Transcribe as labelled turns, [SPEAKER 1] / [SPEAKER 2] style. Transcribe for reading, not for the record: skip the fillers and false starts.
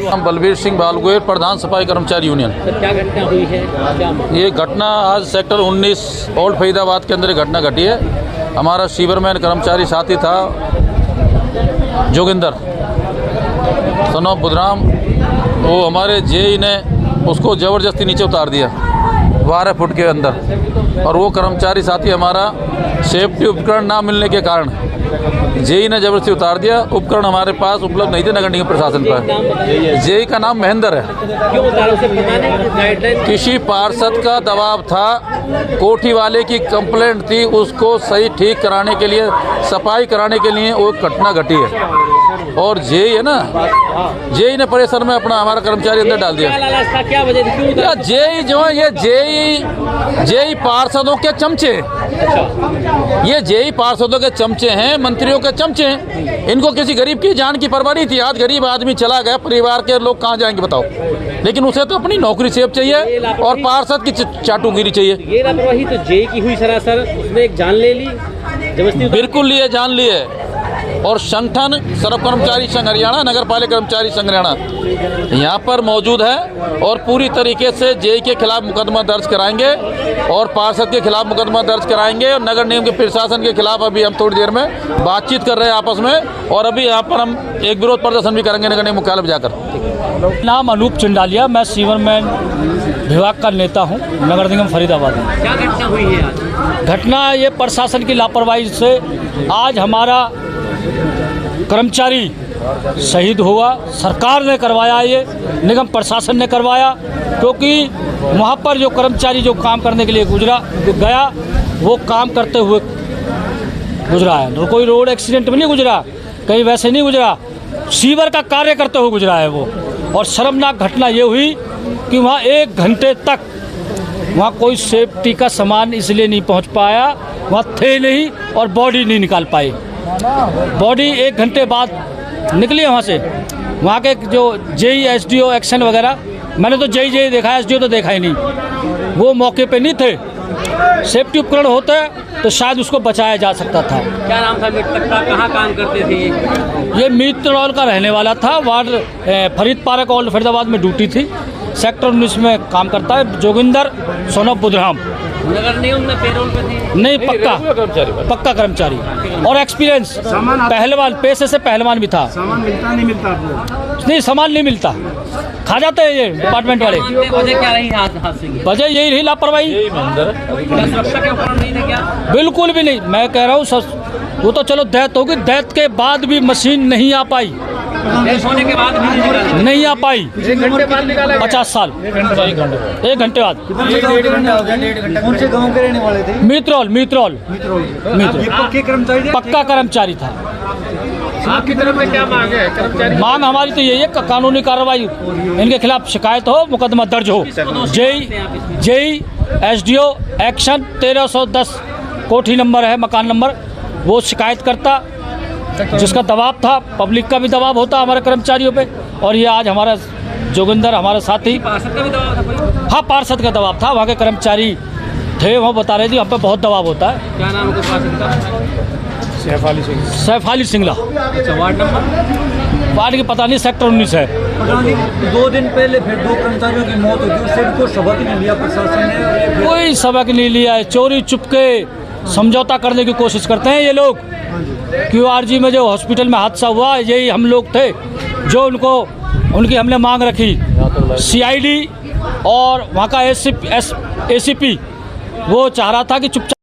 [SPEAKER 1] हम बलबीर सिंह बालगोयर, प्रधान सफाई कर्मचारी यूनियन।
[SPEAKER 2] क्या घटना हुई है?
[SPEAKER 1] ये घटना आज सेक्टर 19 ओल्ड फरीदाबाद के अंदर एक घटना घटी है। हमारा सीवरमैन कर्मचारी साथी था जोगिंदर सन ऑफ बुधराम, वो हमारे जेई ने उसको ज़बरदस्ती नीचे उतार दिया 12 फुट के अंदर, और वो कर्मचारी साथी हमारा सेफ्टी उपकरण ना मिलने के कारण जेई ने जबरदस्ती उतार दिया। उपकरण हमारे पास उपलब्ध नहीं थे नगर निगम प्रशासन पर। जेई का नाम महेंद्र है।
[SPEAKER 2] क्यों उतारा उसे पता नहीं? गाइडलाइन
[SPEAKER 1] किसी पार्षद का दबाव था, कोठी वाले की कंप्लेंट थी, उसको सही ठीक कराने के लिए, सफाई कराने के लिए वो घटना घटी है। और जेई है ना, जेई ने परेशान में अपना हमारा कर्मचारी अंदर डाल दिया।
[SPEAKER 2] क्या वजह थी? क्यों उतारा?
[SPEAKER 1] जेई जो है, ये जेई पार्षदों के चमचे, ये जेई पार्षदों के चमचे हैं, मंत्रियों के चमचे हैं। इनको किसी गरीब की जान की परवाह नहीं थी। आज गरीब आदमी चला गया, परिवार के लोग कहाँ जाएंगे बताओ। लेकिन उसे तो अपनी नौकरी सेव चाहिए और पार्षद की चाटुगिरी चाहिए।
[SPEAKER 2] ये लापरवाही तो जेई की हुई सरासर, उसने एक जान ले ली जबरदस्ती।
[SPEAKER 1] बिल्कुल लिए, जान लिए। और संगठन सर्व कर्मचारी संघ हरियाणा, नगर पालिका कर्मचारी संघ हरियाणा यहाँ पर मौजूद है और पूरी तरीके से जेई के खिलाफ मुकदमा दर्ज कराएंगे और पार्षद के खिलाफ मुकदमा दर्ज कराएंगे और नगर निगम के प्रशासन के खिलाफ अभी हम थोड़ी देर में बातचीत कर रहे हैं आपस में, और अभी यहाँ पर हम एक विरोध प्रदर्शन भी करेंगे नगर निगम मुख्यालय में जाकर।
[SPEAKER 3] नाम अनूप चंडालिया, मैं सीवरमैन विभाग का नेता हूँ नगर निगम फरीदाबाद में।
[SPEAKER 2] क्या घटना हुई है आज?
[SPEAKER 3] घटना ये प्रशासन की लापरवाही से आज हमारा कर्मचारी शहीद हुआ। सरकार ने करवाया, ये निगम प्रशासन ने करवाया, क्योंकि वहाँ पर जो कर्मचारी जो काम करने के लिए गया वो काम करते हुए गुजरा है। कोई रोड एक्सीडेंट में नहीं गुजरा, कहीं वैसे नहीं गुजरा, सीवर का कार्य करते हुए गुजरा है वो। और शर्मनाक घटना ये हुई कि वहाँ 1 घंटे तक वहाँ कोई सेफ्टी का सामान इसलिए नहीं पहुँच पाया, वहाँ थे नहीं और बॉडी नहीं निकाल पाई। बॉडी 1 घंटे बाद निकली वहाँ से। वहाँ के जो जेई एसडीओ एक्शन वगैरह, मैंने तो जेई देखा, एसडीओ तो देखा ही नहीं, वो मौके पे नहीं थे। सेफ्टी उपकरण होते तो शायद उसको बचाया जा सकता था।
[SPEAKER 2] क्या नाम था मृतक का? कहाँ काम करते थे?
[SPEAKER 3] ये मीत्रौल का रहने वाला था, ward Farid park old Faridabad में ड्यूटी थी, सेक्टर 19 में काम करता है। Joginder son of Budhram.
[SPEAKER 2] नगर निगम में पेरोल पे थी?
[SPEAKER 3] नहीं, पक्का कर्मचारी और एक्सपीरियंस, पहलवान, पेशे से पहलवान भी था।
[SPEAKER 4] सामान मिलता नहीं मिलता आपको?
[SPEAKER 3] नहीं, सामान नहीं मिलता, खा जाते हैं ये डिपार्टमेंट वाले।
[SPEAKER 2] वजह क्या रही हादसे की?
[SPEAKER 3] वजह यही रही लापरवाही।
[SPEAKER 2] सुरक्षा के उपकरण नहीं थे क्या?
[SPEAKER 3] बिल्कुल भी नहीं। मैं कह रहा हूँ वो तो चलो डेथ होगी, डेथ के बाद भी मशीन नहीं आ पाई,
[SPEAKER 2] होने के बाद भी
[SPEAKER 3] नहीं आ पाई।
[SPEAKER 2] 1 घंटे बाद निकाला?
[SPEAKER 3] 50 साल, 1 घंटे बाद।
[SPEAKER 4] कौन से गांव के रहने वाले थे?
[SPEAKER 3] मीत्रौल
[SPEAKER 4] पक्के कर्मचारी?
[SPEAKER 3] पक्का कर्मचारी था।
[SPEAKER 2] आपकी तरफ में क्या मांग है कर्मचारी?
[SPEAKER 3] मांग हमारी तो यही है कि कानूनी कार्रवाई, इनके खिलाफ शिकायत हो, मुकदमा दर्ज हो। जेई एसडीओ एक्शन 1310 कोठी नंबर है, मकान नंबर, वो शिकायत करता, जिसका दबाव था, पब्लिक का भी दबाव होता हमारे कर्मचारियों पे। और ये आज हमारा जोगिंदर, हमारा साथी,
[SPEAKER 2] पार्षद का भी दबाव था कोई?
[SPEAKER 3] हाँ, पार्षद का दबाव था, वहाँ के कर्मचारी थे, वो बता रहे थे हम पे बहुत दबाव होता है।
[SPEAKER 2] क्या नाम है पार्षद का?
[SPEAKER 3] सैफ अली सिंगला।
[SPEAKER 2] अच्छा, वार्ड नंबर?
[SPEAKER 3] वार्ड की पता नहीं, सेक्टर 19 है।
[SPEAKER 4] 2 दिन पहले फिर 2 कर्मचारियों की मौत हुई, उससे भी कोई सबक नहीं लिया प्रशासन ने?
[SPEAKER 3] कोई सबक नहीं लिया है, चोरी चुपके समझौता करने की कोशिश करते हैं ये लोग। QRG में जो हॉस्पिटल में हादसा हुआ, यही हम लोग थे जो उनकी हमने मांग रखी। CID और वहाँ का ACP वो चाह रहा था कि चुपचाप